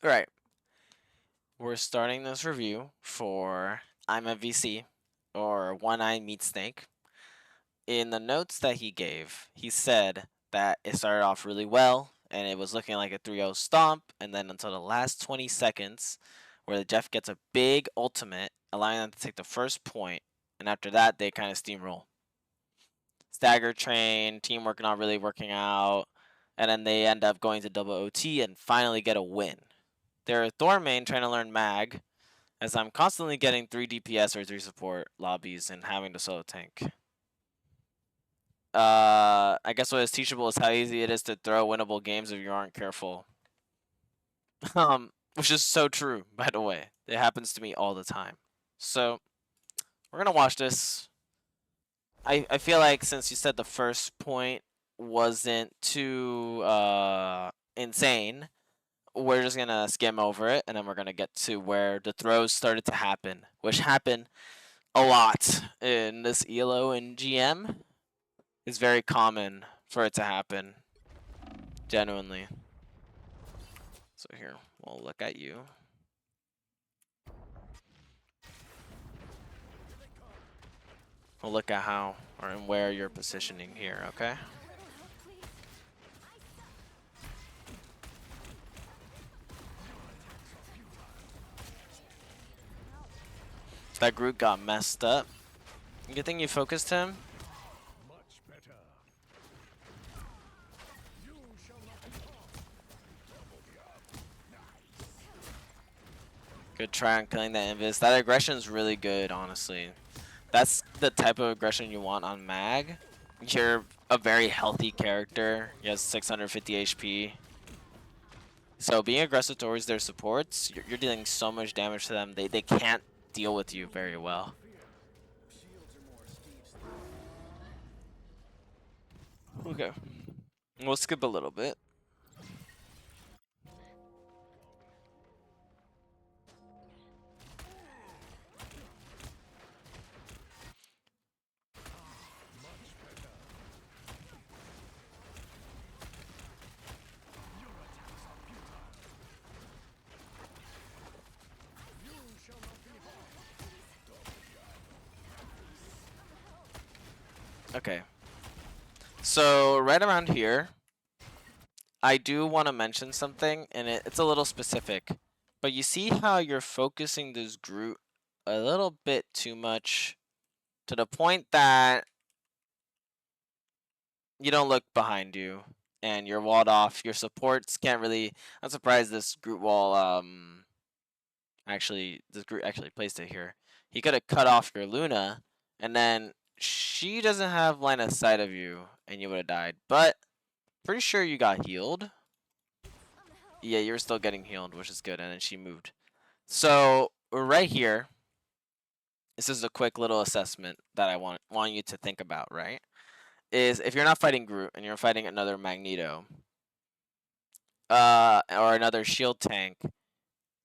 All right, we're starting this review for I'm a VC, or One Eye Meat Snake. In the notes that he gave, he said that it started off really well and it was looking like a 3-0 stomp, and then until the last 20 seconds, where Jeff gets a big ultimate, allowing them to take the first point, and after that, they kind of steamroll. Stagger train, teamwork not really working out, and then they end up going to double OT and finally get a win. They're Thor main trying to learn Mag, as I'm constantly getting 3 DPS or 3 support lobbies and having to solo tank. I guess what is teachable is how easy it is to throw winnable games if you aren't careful. Which is so true, by the way. It happens to me all the time. So, we're gonna watch this. I feel like since you said the first point wasn't too insane, we're just gonna skim over it, and then we're gonna get to where the throws started to happen, which happened a lot in this ELO and GM. It's very common for it to happen, genuinely. So here, we'll look at you. We'll look at how or and where you're positioning here, okay? That Groot got messed up. Good thing you focused him. Good try on killing that Invis. That aggression is really good, honestly. That's the type of aggression you want on Mag. You're a very healthy character. He has 650 HP. So being aggressive towards their supports, you're dealing so much damage to them. They can't deal with you very well. Okay. We'll skip a little bit. Okay. So right around here, I do want to mention something, and it's a little specific. But you see how you're focusing this Groot a little bit too much to the point that you don't look behind you and you're walled off. Your supports can't really. I'm surprised this Groot wall this Groot actually placed it here. He could have cut off your Luna, and then she doesn't have line of sight of you, and you would have died. But pretty sure you got healed. Yeah, you were still getting healed, which is good, and then she moved. So right here, this is a quick little assessment that I want you to think about, right? Is if you're not fighting Groot and you're fighting another Magneto, or another shield tank,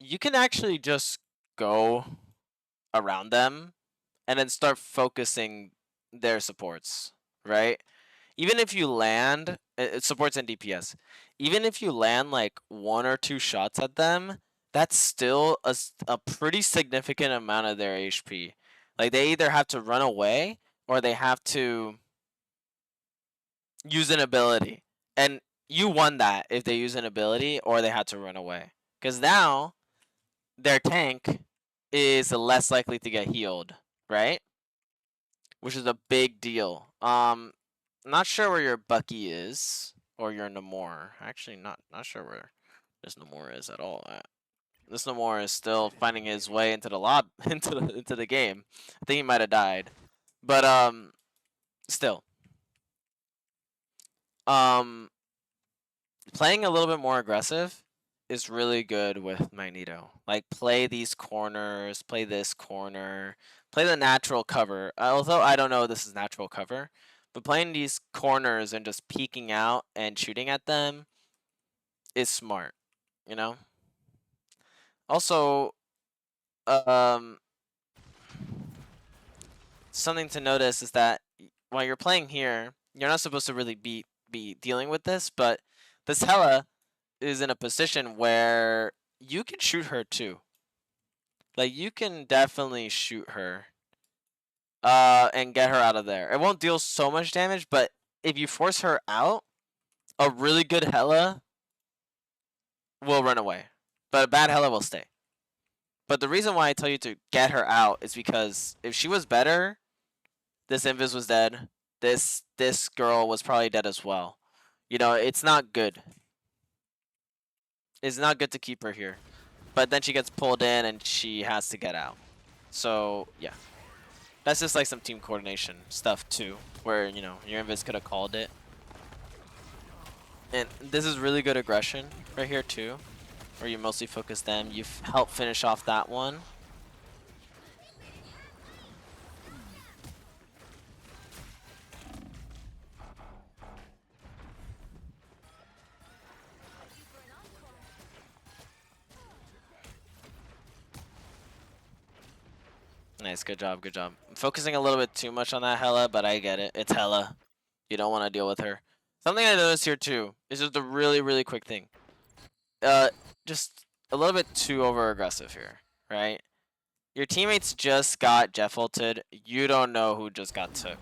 you can actually just go around them and then start focusing their supports, right? Even if you land, it supports and DPS. Even if you land like 1 or 2 shots at them, that's still a pretty significant amount of their HP. Like they either have to run away or they have to use an ability. And you won that if they use an ability or they had to run away. Because now their tank is less likely to get healed, right? Which is a big deal. Not sure where your Bucky is or your Namor. Actually, not sure where this Namor is at all. This Namor is still finding his way into the into the game. I think he might have died, but still, um, playing a little bit more aggressive is really good with Magneto. Like play these corners, play this corner, play the natural cover. Although I don't know if this is natural cover, but playing these corners and just peeking out and shooting at them is smart, you know? Also, um something to notice is that while you're playing here, you're not supposed to really be dealing with this, but this Hela is in a position where you can shoot her too. Like, you can definitely shoot her. And get her out of there. It won't deal so much damage, but if you force her out, a really good Hela will run away. But a bad Hela will stay. But the reason why I tell you to get her out is because if she was better, this Invis was dead. This girl was probably dead as well. You know, it's not good. It's not good to keep her here. But then she gets pulled in and she has to get out. So, yeah. That's just like some team coordination stuff too, where, you know, your Invis could have called it. And this is really good aggression right here too, where you mostly focus them. You've helped finish off that one. Nice, good job, good job. I'm focusing a little bit too much on that Hela, but I get it. It's Hela. You don't want to deal with her. Something I noticed here too is just a really, really quick thing. Just a little bit too over aggressive here, right? Your teammates just got Jeff ulted. You don't know who just got took,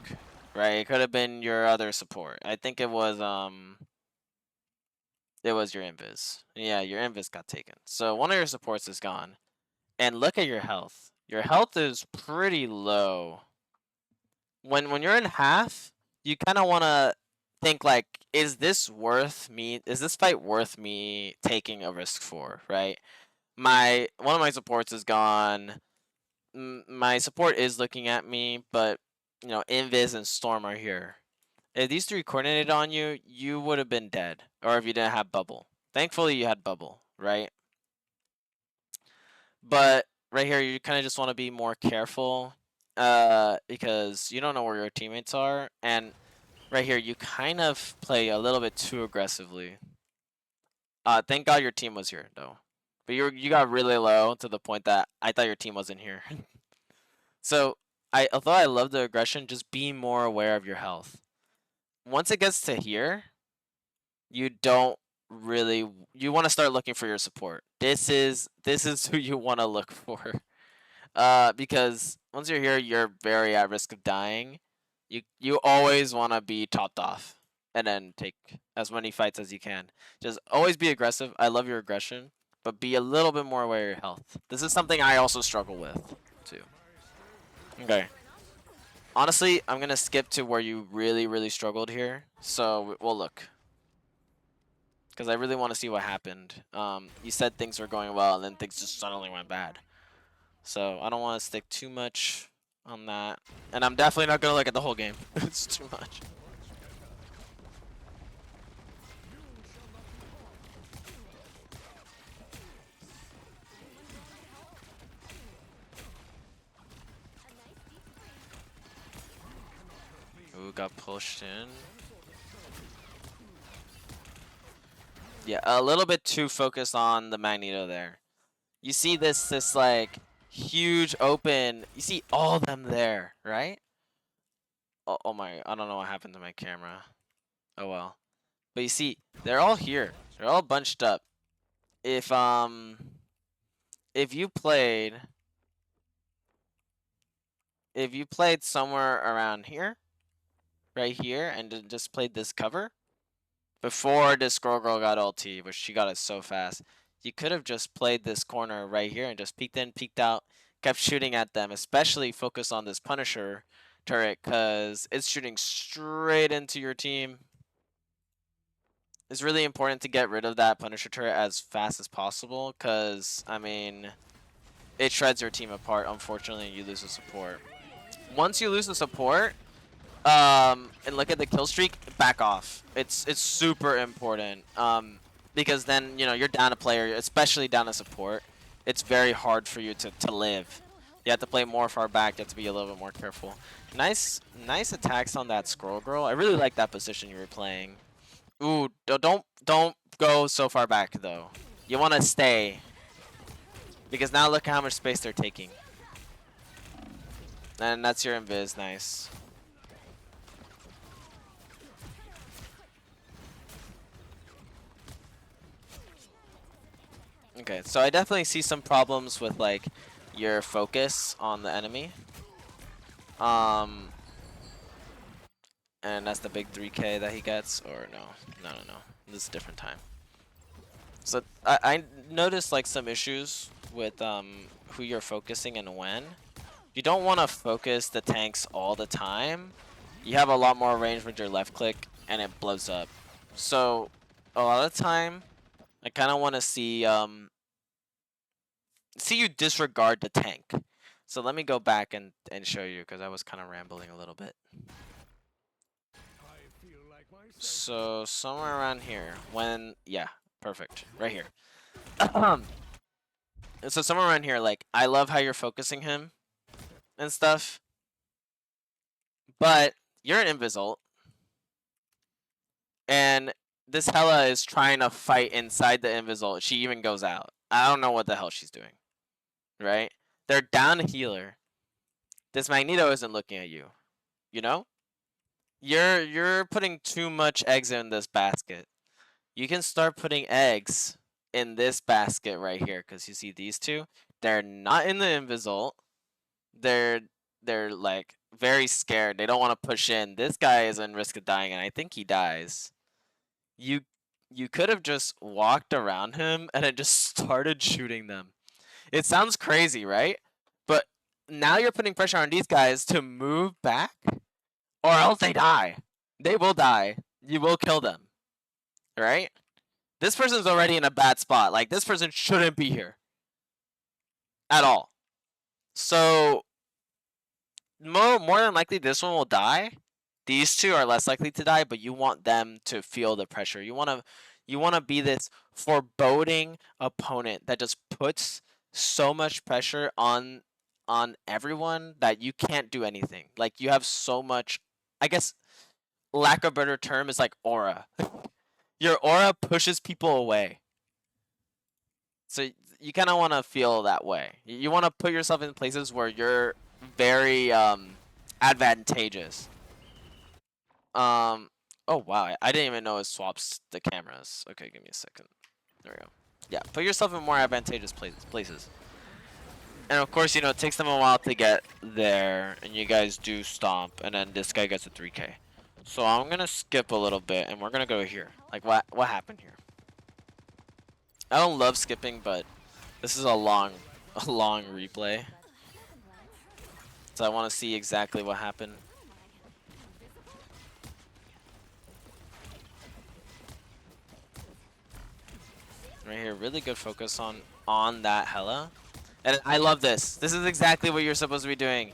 right? It could have been your other support. I think it was your Invis. Yeah, your Invis got taken. So one of your supports is gone. And look at your health. Your health is pretty low. When you're in half, you kind of want to think like, is this fight worth me taking a risk for, right? One of my supports is gone. My support is looking at me, but you know, Invis and Storm are here. If these three coordinated on you, you would have been dead. Or if you didn't have bubble. Thankfully you had bubble, right? But right here you kind of just want to be more careful because you don't know where your teammates are, and right here you kind of play a little bit too aggressively. Thank God your team was here though. But you got really low to the point that I thought your team wasn't here. So although I love the aggression, just be more aware of your health. Once it gets to here, you don't really you want to start looking for your support. This is who you want to look for. Because once you're here, you're very at risk of dying. You always want to be topped off and then take as many fights as you can. Just always be aggressive. I love your aggression, but be a little bit more aware of your health. This is something I also struggle with too. Okay. Honestly, I'm gonna skip to where you really, really struggled here. So we'll look, because I really want to see what happened. You said things were going well, and then things just suddenly went bad. So I don't want to stick too much on that. And I'm definitely not gonna look at the whole game. It's too much. Ooh, got pushed in. Yeah, a little bit too focused on the Magneto there. You see this like huge open. You see all of them there, right? Oh my! I don't know what happened to my camera. Oh well. But you see, they're all here. They're all bunched up. If you played somewhere around here, right here, and just played this cover before this Scroll Girl got ulti, which she got it so fast, you could have just played this corner right here and just peeked in, peeked out, kept shooting at them, especially focus on this Punisher turret, because it's shooting straight into your team. It's really important to get rid of that Punisher turret as fast as possible, because, I mean, it shreds your team apart. Unfortunately, you lose the support. Once you lose the support, and look at the kill streak, back off. It's super important. Because then, you know, you're down a player, especially down a support. It's very hard for you to live. You have to play more far back. You have to be a little bit more careful. Nice attacks on that Scroll Girl. I really like that position you were playing. Ooh, don't go so far back though. You want to stay, because now look at how much space they're taking. And that's your invis. Nice. Okay, so I definitely see some problems with like your focus on the enemy. And that's the big 3K that he gets, or no. This is a different time. So I noticed like some issues with who you're focusing and when. You don't want to focus the tanks all the time. You have a lot more range with your left click, and it blows up. So a lot of the time, I kind of want to see you disregard the tank. So let me go back and show you, because I was kind of rambling a little bit. So somewhere around here, yeah, perfect, right here. So somewhere around here, like, I love how you're focusing him and stuff, but you're an Invisult, and this Hella is trying to fight inside the Invisult. She even goes out. I don't know what the hell she's doing, right? They're down a healer. This Magneto isn't looking at you, you know? You're putting too much eggs in this basket. You can start putting eggs in this basket right here, because you see these two? They're not in the Invisult. They're like very scared. They don't want to push in. This guy is in risk of dying, and I think he dies. You could have just walked around him and then just started shooting them. It sounds crazy, right? But now you're putting pressure on these guys to move back, or else they die. They will die. You will kill them, right? This person's already in a bad spot. Like, this person shouldn't be here at all. So more than likely, this one will die. These two are less likely to die, but you want them to feel the pressure. You want to be this foreboding opponent that just puts so much pressure on everyone that you can't do anything. Like, you have so much, I guess, lack of a better term is like aura. Your aura pushes people away. So you kind of want to feel that way. You want to put yourself in places where you're very advantageous. Oh wow, I didn't even know it swaps the cameras. Okay, give me a second. There we go. Yeah, put yourself in more advantageous places. And of course, it takes them a while to get there, and you guys do stomp, and then this guy gets a 3K. So I'm gonna skip a little bit, and we're gonna go here. Like, what happened here? I don't love skipping, but this is a long replay. So I want to see exactly what happened. Right here, really good focus on that Hella. And I love this. This is exactly what you're supposed to be doing.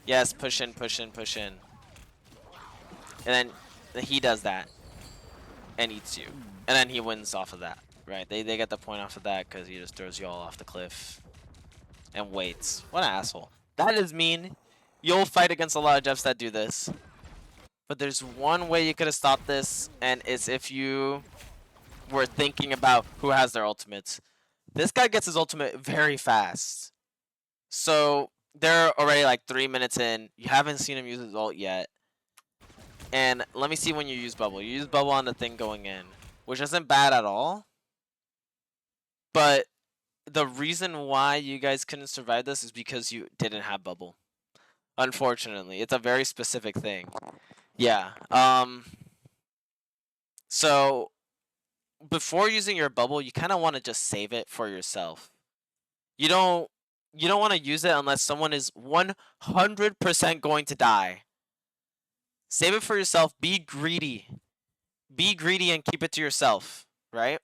Yes, push in, push in, push in. And then he does that and eats you. And then he wins off of that, right? They get the point off of that because he just throws you all off the cliff and waits. What an asshole. That is mean. You'll fight against a lot of Jeffs that do this. But there's one way you could have stopped this, and it's if you were thinking about who has their ultimates. This guy gets his ultimate very fast. So they're already like 3 minutes in. You haven't seen him use his ult yet. And let me see when you use bubble. You use bubble on the thing going in, which isn't bad at all. But the reason why you guys couldn't survive this is because you didn't have bubble. Unfortunately, it's a very specific thing. Yeah. So before using your bubble, you kind of want to just save it for yourself. You don't want to use it unless someone is 100% going to die. Save it for yourself. Be greedy. Be greedy and keep it to yourself, right?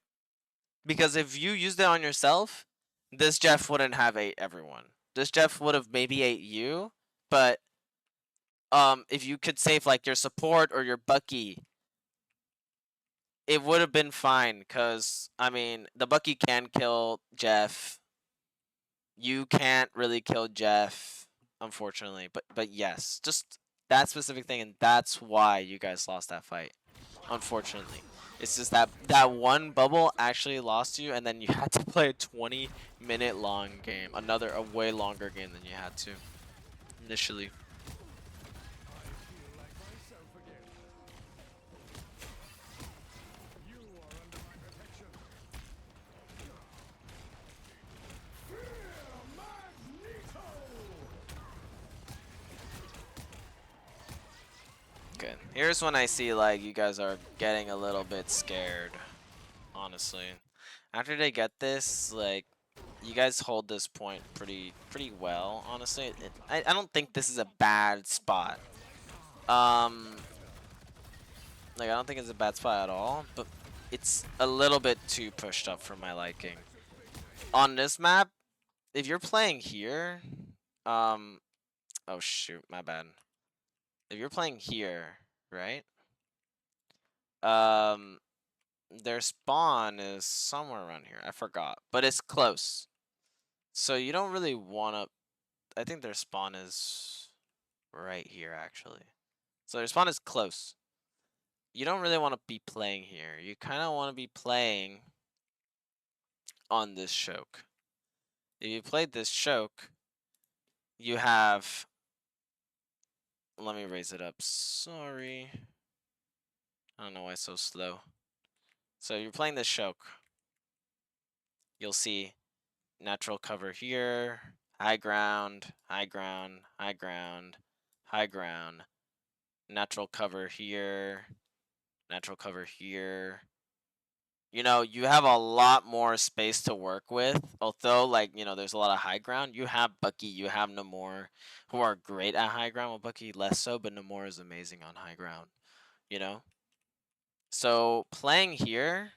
Because if you used it on yourself, this Jeff wouldn't have ate everyone. This Jeff would have maybe ate you, but if you could save like your support or your Bucky, it would have been fine. Cause I mean, the Bucky can kill Jeff. You can't really kill Jeff, unfortunately. But yes, just that specific thing, and that's why you guys lost that fight. Unfortunately, it's just that one bubble actually lost you, and then you had to play a 20-minute long game, a way longer game than you had to initially. Here's when I see like you guys are getting a little bit scared, honestly. After they get this, like, you guys hold this point pretty well, honestly. I don't think this is a bad spot. Like, I don't think it's a bad spot at all, but it's a little bit too pushed up for my liking. On this map, if you're playing here, oh shoot, my bad. If you're playing here, right? Their spawn is somewhere around here. I forgot, but it's close. So you don't really want to. I think their spawn is right here, actually. So their spawn is close. You don't really want to be playing here. You kind of want to be playing on this choke. If you played this choke, you have. Let me raise it up. Sorry. I don't know why it's so slow. So you're playing this choke. You'll see natural cover here, high ground, high ground, high ground, high ground, natural cover here, natural cover here. You know, you have a lot more space to work with. Although, like, you know, there's a lot of high ground. You have Bucky, you have Namor, who are great at high ground. Well, Bucky less so, but Namor is amazing on high ground, you know? So, playing here,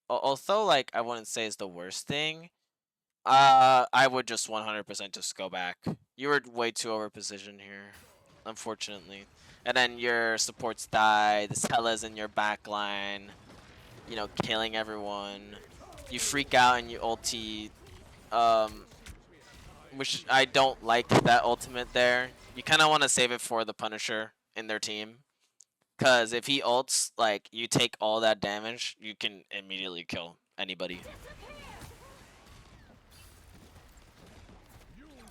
although, like, I wouldn't say is the worst thing, I would just 100% just go back. You were way too over positioned here, unfortunately. And then your supports die. The Stella's in your back line, you know, killing everyone. You freak out and you ulti, which I don't like that ultimate there. You kind of want to save it for the Punisher in their team. Because if he ults, like, you take all that damage, you can immediately kill anybody.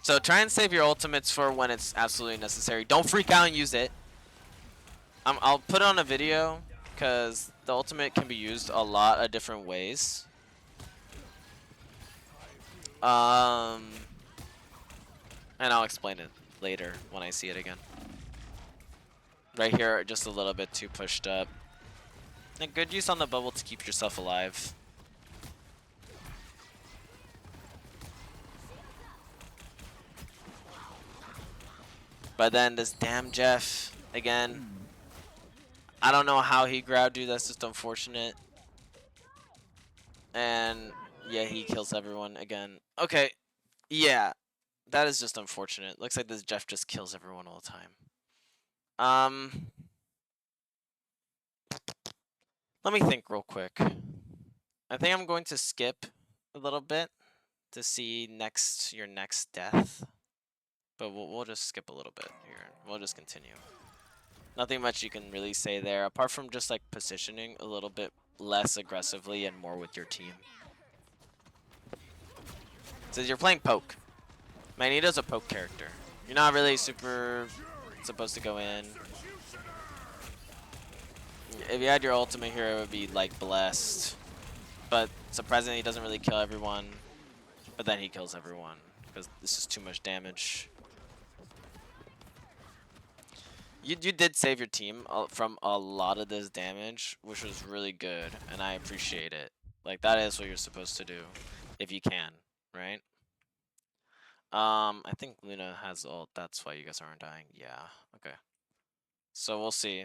So try and save your ultimates for when it's absolutely necessary. Don't freak out and use it. I'll put it on a video because the ultimate can be used a lot of different ways. And I'll explain it later when I see it again. Right here, just a little bit too pushed up. And good use on the bubble to keep yourself alive. But then this damn Jeff again. I don't know how he grabbed you. That's just unfortunate. And yeah, he kills everyone again. Okay, yeah, that is just unfortunate. Looks like this Jeff just kills everyone all the time. Let me think real quick. I think I'm going to skip a little bit to see your next death. But we'll just skip a little bit here. We'll just continue. Nothing much you can really say there, apart from just like positioning a little bit less aggressively and more with your team. Says you're playing poke. Magneto's a poke character. You're not really super supposed to go in. If you had your ultimate here, it would be like blessed. But surprisingly, he doesn't really kill everyone. But then he kills everyone because this is too much damage. You did save your team from a lot of this damage, which was really good, and I appreciate it. Like, that is what you're supposed to do, if you can, right? I think Luna has ult. That's why you guys aren't dying. Yeah. Okay. So we'll see.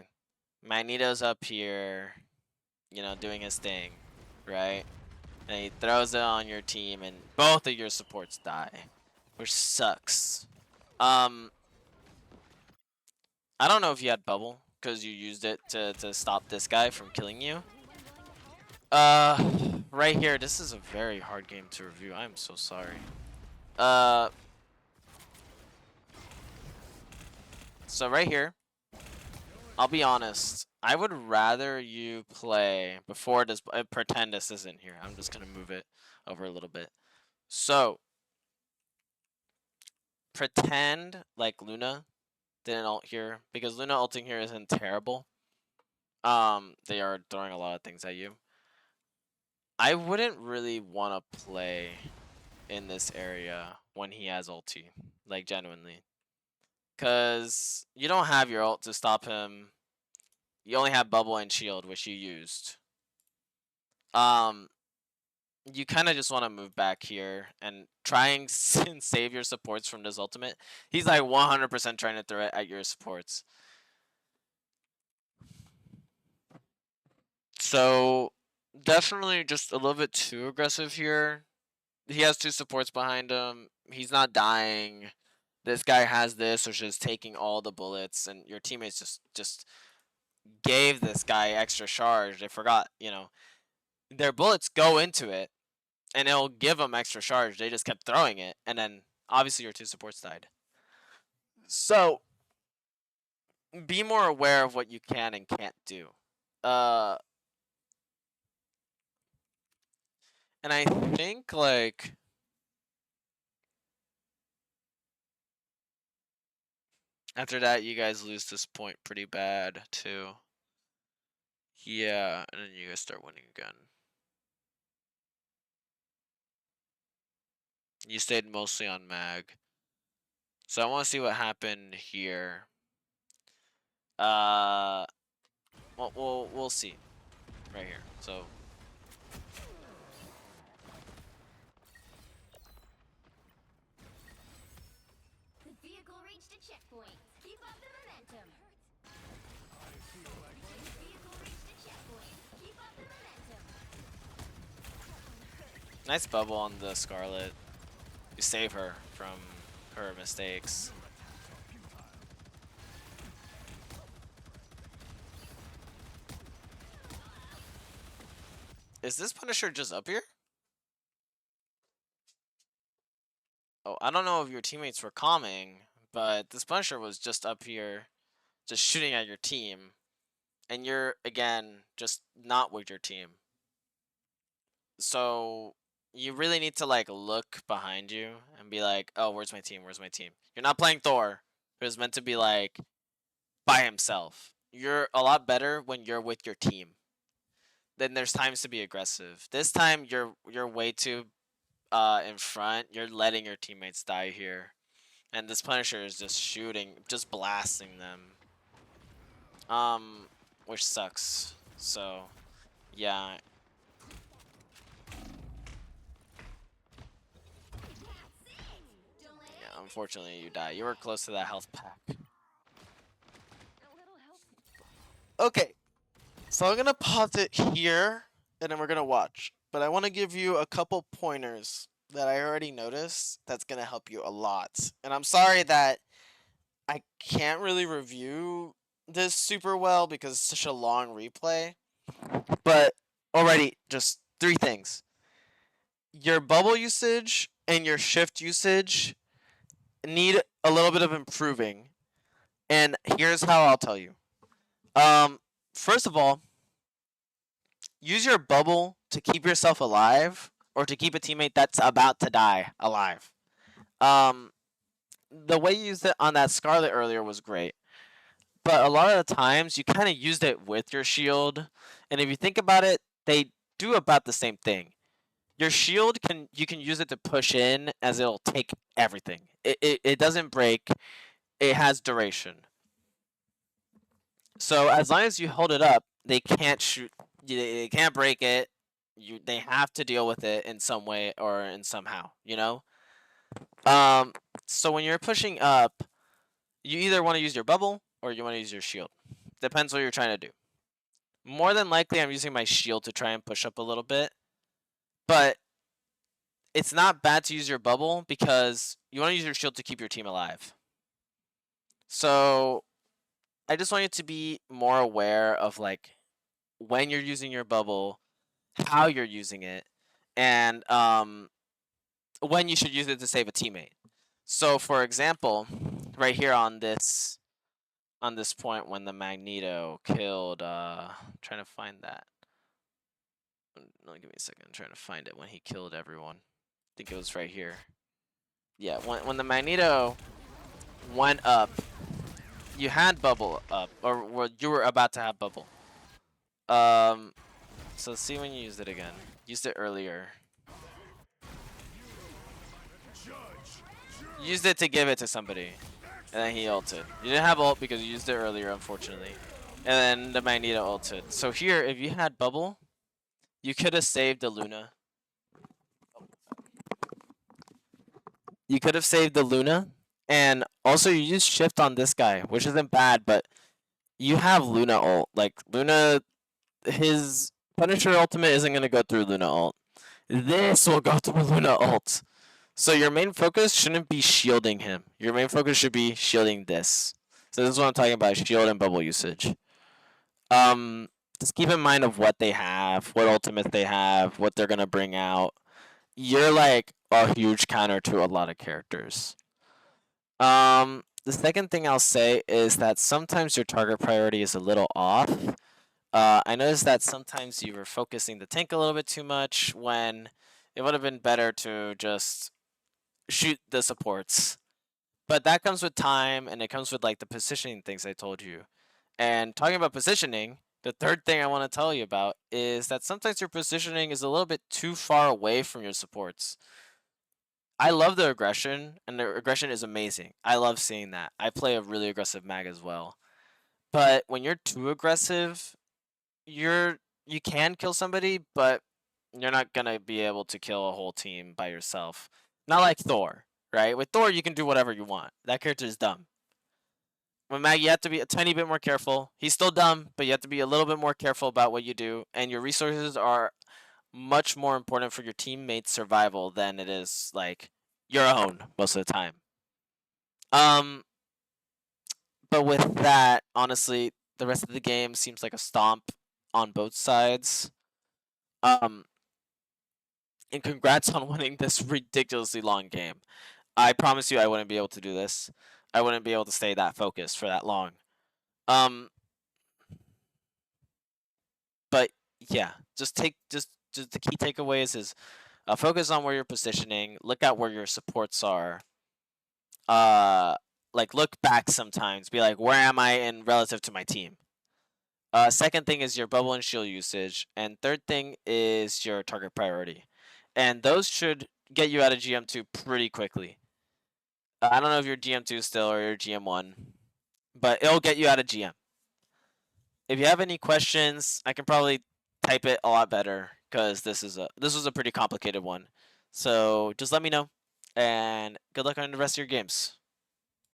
Magneto's up here, you know, doing his thing, right? And he throws it on your team, and both of your supports die, which sucks. I don't know if you had bubble because you used it to stop this guy from killing you. Right here, this is a very hard game to review. I'm so sorry. So right here, I'll be honest. I would rather you play before this. Pretend this isn't here. I'm just gonna move it over a little bit. So pretend like Luna didn't ult here because Luna ulting here isn't terrible. They are throwing a lot of things at you. I wouldn't really want to play in this area when he has ulti, like genuinely. Because you don't have your ult to stop him You only have bubble and shield, which you used. You kind of just want to move back here and try and save your supports from this ultimate. He's like 100% trying to throw it at your supports. So definitely just a little bit too aggressive here. He has 2 supports behind him. He's not dying. This guy has this, which is taking all the bullets, and your teammates just gave this guy extra charge. They forgot, their bullets go into it, and it'll give them extra charge. They just kept throwing it, and then obviously your 2 supports died. So be more aware of what you can and can't do. And I think like after that you guys lose this point pretty bad too. Yeah, and then you guys start winning again. You stayed mostly on mag. So I want to see what happened here. Well, we'll see right here. So the vehicle reached a checkpoint. Keep up the momentum. The vehicle reached a checkpoint. Keep up the momentum. nice bubble on the Scarlet. You save her from her mistakes. Is this Punisher just up here? Oh, I don't know if your teammates were calming, but this Punisher was just up here, just shooting at your team. And you're, again, just not with your team. So you really need to, like, look behind you and be like, oh, where's my team? Where's my team? You're not playing Thor, who's meant to be, like, by himself. You're a lot better when you're with your team. Then there's times to be aggressive. This time you're way too in front. You're letting your teammates die here, and this Punisher is just shooting, just blasting them. Which sucks. So, yeah. Yeah, unfortunately you die. You were close to that health pack. Okay, so I'm gonna pause it here, and then we're gonna watch. But I want to give you a couple pointers that I already noticed that's gonna help you a lot. And I'm sorry that I can't really review this super well because it's such a long replay. But already, just 3 things. Your bubble usage and your shift usage need a little bit of improving. And here's how I'll tell you. First of all, use your bubble to keep yourself alive or to keep a teammate that's about to die alive. The way you used it on that Scarlet earlier was great. But a lot of the times you kind of used it with your shield. And if you think about it, they do about the same thing. Your shield you can use it to push in as it'll take everything. It doesn't break. It has duration. So as long as you hold it up, they can't shoot. They can't break it. They have to deal with it in some way or in somehow. So when you're pushing up, you either want to use your bubble or you want to use your shield. Depends what you're trying to do. More than likely, I'm using my shield to try and push up a little bit, but it's not bad to use your bubble because you want to use your shield to keep your team alive. So I just want you to be more aware of like when you're using your bubble, how you're using it, and when you should use it to save a teammate. So for example, right here on this point when the Magneto killed trying to find that. No, give me a second. I'm trying to find it when he killed everyone. I think it was right here. Yeah, when the Magneto went up, you had bubble up, or you were about to have bubble. So let's see when you used it again. Used it earlier. Used it to give it to somebody, and then he ulted. You didn't have ult because you used it earlier, unfortunately. and then the Magneto ulted. So here, if you had bubble, you could have saved the Luna. You could have saved the Luna, and also you use shift on this guy, which isn't bad, but you have Luna ult. Like Luna, his Punisher ultimate isn't gonna go through Luna ult. This will go through Luna ult. So your main focus shouldn't be shielding him. Your main focus should be shielding this. So this is what I'm talking about: shield and bubble usage. Um, just keep in mind of what they have, what ultimates they have, what they're gonna bring out. You're like a huge counter to a lot of characters. The second thing I'll say is that sometimes your target priority is a little off. I noticed that sometimes you were focusing the tank a little bit too much when it would have been better to just shoot the supports. But that comes with time and it comes with like the positioning things I told you. And talking about positioning, the third thing I want to tell you about is that sometimes your positioning is a little bit too far away from your supports. I love the aggression, and the aggression is amazing. I love seeing that. I play a really aggressive mag as well. But when you're too aggressive, you can kill somebody, but you're not gonna be able to kill a whole team by yourself. Not like Thor, right? With Thor, you can do whatever you want. That character is dumb. With Mag, you have to be a tiny bit more careful. He's still dumb, but you have to be a little bit more careful about what you do, and your resources are much more important for your teammates' survival than it is like your own most of the time. Um, but with that, honestly, the rest of the game seems like a stomp on both sides. Um, and congrats on winning this ridiculously long game. I promise you, I wouldn't be able to do this. I wouldn't be able to stay that focused for that long. Um, but yeah, just the key takeaways is focus on where you're positioning. Look at where your supports are. Uh, like look back sometimes. Be like, where am I in relative to my team? Second thing is your bubble and shield usage, and third thing is your target priority, and those should get you out of GM2 pretty quickly. I don't know if you're GM2 still or you're GM1, but it'll get you out of GM. If you have any questions, I can probably type it a lot better because this was a pretty complicated one. So just let me know, and good luck on the rest of your games.